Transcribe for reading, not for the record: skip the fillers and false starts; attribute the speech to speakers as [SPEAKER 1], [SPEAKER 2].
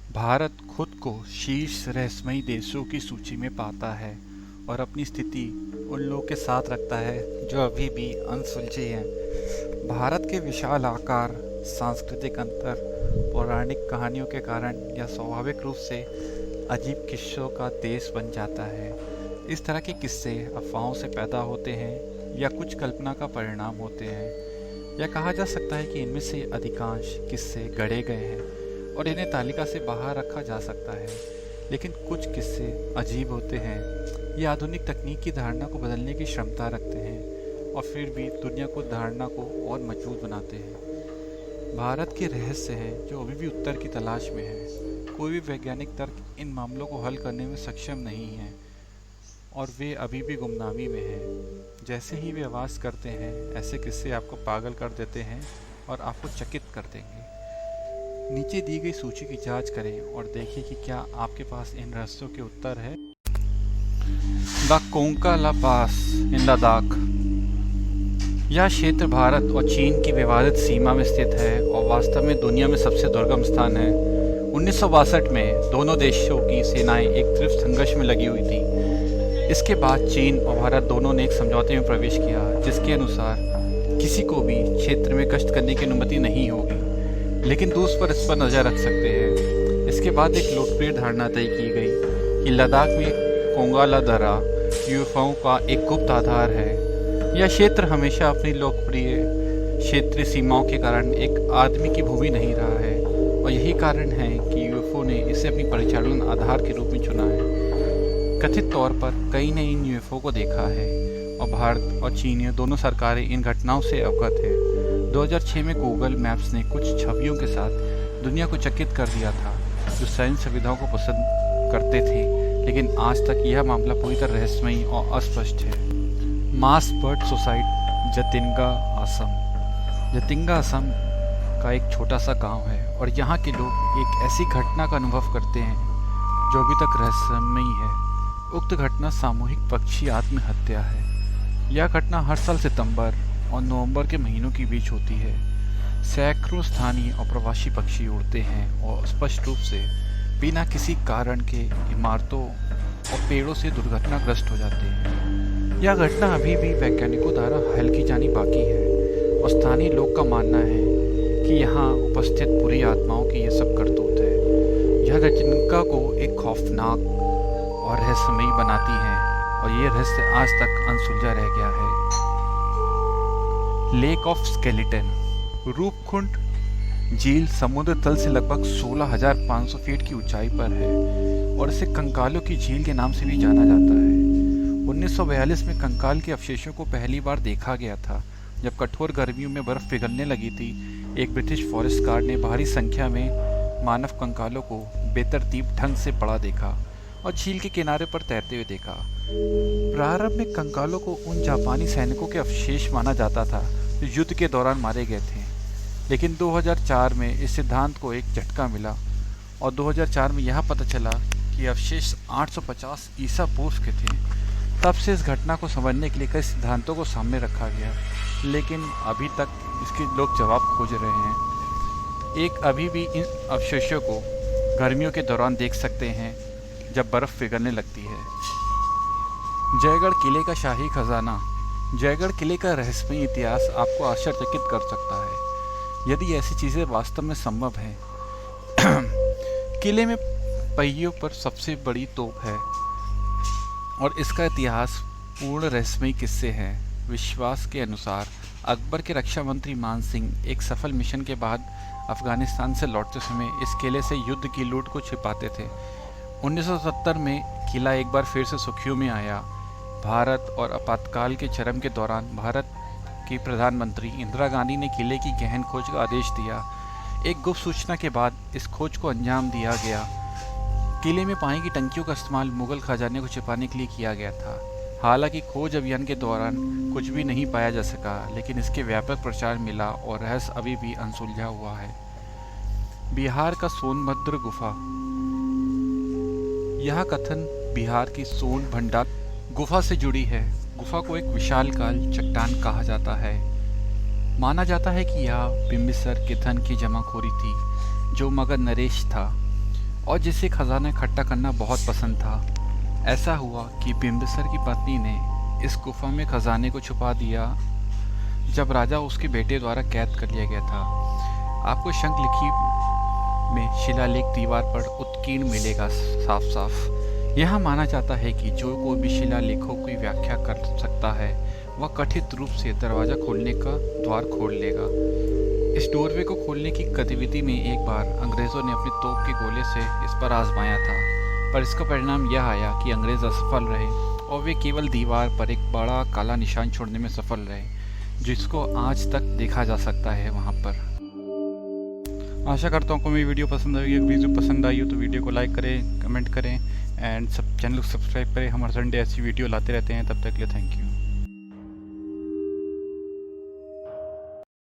[SPEAKER 1] भारत खुद को शीर्ष रहस्यमयी देशों की सूची में पाता है और अपनी स्थिति उन लोगों के साथ रखता है जो अभी भी अनसुलझे हैं। भारत के विशाल आकार, सांस्कृतिक अंतर, पौराणिक कहानियों के कारण यह स्वाभाविक रूप से अजीब किस्सों का देश बन जाता है। इस तरह के किस्से अफवाहों से पैदा होते हैं या कुछ कल्पना का परिणाम होते हैं। यह कहा जा सकता है कि इनमें से अधिकांश किस्से गढ़े गए हैं और इन्हें तालिका से बाहर रखा जा सकता है, लेकिन कुछ किस्से अजीब होते हैं। ये आधुनिक तकनीक की धारणा को बदलने की क्षमता रखते हैं और फिर भी दुनिया को धारणा को और मजबूत बनाते हैं। भारत के रहस्य हैं जो अभी भी उत्तर की तलाश में है। कोई भी वैज्ञानिक तर्क इन मामलों को हल करने में सक्षम नहीं है और वे अभी भी गुमनामी में हैं। जैसे ही वे आवाज़ करते हैं, ऐसे किस्से आपको पागल कर देते हैं और आपको चकित कर देंगे। नीचे दी गई सूची की जांच करें और देखिए कि क्या आपके पास इन रहस्यों के उत्तर है। द कोंका ला पास इन लद्दाख। यह क्षेत्र भारत और चीन की विवादित सीमा में स्थित है और वास्तव में दुनिया में सबसे दुर्गम स्थान है। 1962 में दोनों देशों की सेनाएं एक तीव्र संघर्ष में लगी हुई थी। इसके बाद चीन और भारत दोनों ने एक समझौते में प्रवेश किया जिसके अनुसार किसी को भी क्षेत्र में गश्त करने की अनुमति नहीं होगी, लेकिन दूसरे इस पर नज़र रख सकते हैं। इसके बाद एक लोकप्रिय धारणा तय की गई कि लद्दाख में कोंगा ला दर्रा यूएफओ का एक गुप्त आधार है। यह क्षेत्र हमेशा अपनी लोकप्रिय क्षेत्रीय सीमाओं के कारण एक आदमी की भूमि नहीं रहा है और यही कारण है कि यूएफओ ने इसे अपनी परिचालन आधार के रूप में चुना है। कथित तौर पर कई ने इन यूएफओ को देखा है और भारत और चीन दोनों सरकारें इन घटनाओं से अवगत है। 2006 में गूगल मैप्स ने कुछ छवियों के साथ दुनिया को चकित कर दिया था जो सैन्य सुविधाओं को पसंद करते थे, लेकिन आज तक यह मामला पूरी तरह रहस्यमयी और अस्पष्ट है। मास बर्ड सुसाइड जतिंगा असम। जतिंगा असम का एक छोटा सा गांव है और यहाँ के लोग एक ऐसी घटना का अनुभव करते हैं जो अभी तक रहस्यमयी है। उक्त घटना सामूहिक पक्षी आत्महत्या है। यह घटना हर साल सितंबर और नवंबर के महीनों के बीच होती है। सैकड़ों स्थानीय और प्रवासी पक्षी उड़ते हैं और स्पष्ट रूप से बिना किसी कारण के इमारतों और पेड़ों से दुर्घटनाग्रस्त हो जाते हैं। यह घटना अभी भी वैज्ञानिकों द्वारा हल की जानी बाकी है और स्थानीय लोग का मानना है कि यहाँ उपस्थित बुरी आत्माओं की यह सब करतूत है। यह घटना को एक खौफनाक और रहस्यमयी बनाती है और ये रहस्य आज तक अनसुलझा रह गया है। Lake of skeleton. रूपकुंड झील समुद्र तल से लगभग 16,500 फीट की ऊंचाई पर है और इसे कंकालों की झील के नाम से भी जाना जाता है। 1942 में कंकाल के अवशेषों को पहली बार देखा गया था जब कठोर गर्मियों में बर्फ पिघलने लगी थी। एक ब्रिटिश फॉरेस्ट गार्ड ने भारी संख्या में मानव कंकालों को बेतरतीब ढंग से पड़ा देखा और झील के किनारे पर तैरते हुए देखा। प्रारंभ में कंकालों को उन जापानी सैनिकों के अवशेष माना जाता था जो युद्ध के दौरान मारे गए थे, लेकिन 2004 में इस सिद्धांत को एक झटका मिला और 2004 में यह पता चला कि अवशेष 850 ईसा पूर्व के थे। तब से इस घटना को समझने के लिए कई सिद्धांतों को सामने रखा गया, लेकिन अभी तक इसके लोग जवाब खोज रहे हैं। एक अभी भी इन अवशेषों को गर्मियों के दौरान देख सकते हैं जब बर्फ़ पिघलने लगती है। जयगढ़ किले का शाही खजाना। जयगढ़ किले का रहस्यमयी इतिहास आपको आश्चर्यचकित कर सकता है यदि ऐसी चीज़ें वास्तव में संभव हैं। किले में पहियों पर सबसे बड़ी तोप है और इसका इतिहास पूर्ण रहस्यमयी किस्से हैं। विश्वास के अनुसार अकबर के रक्षा मंत्री मान सिंह एक सफल मिशन के बाद अफगानिस्तान से लौटते समय इस किले से युद्ध की लूट को छिपाते थे। 1970 में किला एक बार फिर से सुर्खियों में आया। भारत और आपातकाल के चरम के दौरान भारत की प्रधानमंत्री इंदिरा गांधी ने किले की गहन खोज का आदेश दिया। एक गुप्त सूचना के बाद इस खोज को अंजाम दिया गया। किले में पानी की टंकियों का इस्तेमाल मुगल खजाने को छिपाने के लिए किया गया था। हालांकि खोज अभियान के दौरान कुछ भी नहीं पाया जा सका, लेकिन इसके व्यापक प्रचार मिला और रहस्य अभी भी अनसुलझा हुआ है। बिहार का सोनभद्र गुफा। यह कथन बिहार की सोन भंडार गुफा से जुड़ी है। गुफा को एक विशालकाय चट्टान कहा जाता है। माना जाता है कि यह बिम्बिसर के धन की जमाखोरी थी जो मगध नरेश था। और जिसे खजाना इकट्ठा करना बहुत पसंद था। ऐसा हुआ कि बिंबिसार की पत्नी ने इस गुफा में खजाने को छुपा दिया जब राजा उसके बेटे द्वारा कैद कर लिया गया था। आपको शंखलिखी में शिलालेख दीवार पर उत्कीर्ण मिलेगा साफ साफ। यह माना जाता है कि जो कोई भी शिलालेखों की व्याख्या कर सकता है वह कथित रूप से दरवाज़ा खोलने का द्वार खोल लेगा। इस डोरवे को खोलने की गतिविधि में एक बार अंग्रेज़ों ने अपनी तोप के गोले से इस पर आजमाया था, पर इसका परिणाम यह आया कि अंग्रेज़ असफल रहे और वे केवल दीवार पर एक बड़ा काला निशान छोड़ने में सफल रहे, जिसको आज तक देखा जा सकता है वहाँ पर। आशा करता हूँ आपको मेरी वीडियो पसंद आएगी। अगर वीडियो पसंद आई हो तो वीडियो को लाइक करें, कमेंट करें एंड चैनल को सब्सक्राइब करें। हम हर संडे ऐसी वीडियो लाते रहते हैं। तब तक के लिए थैंक यू।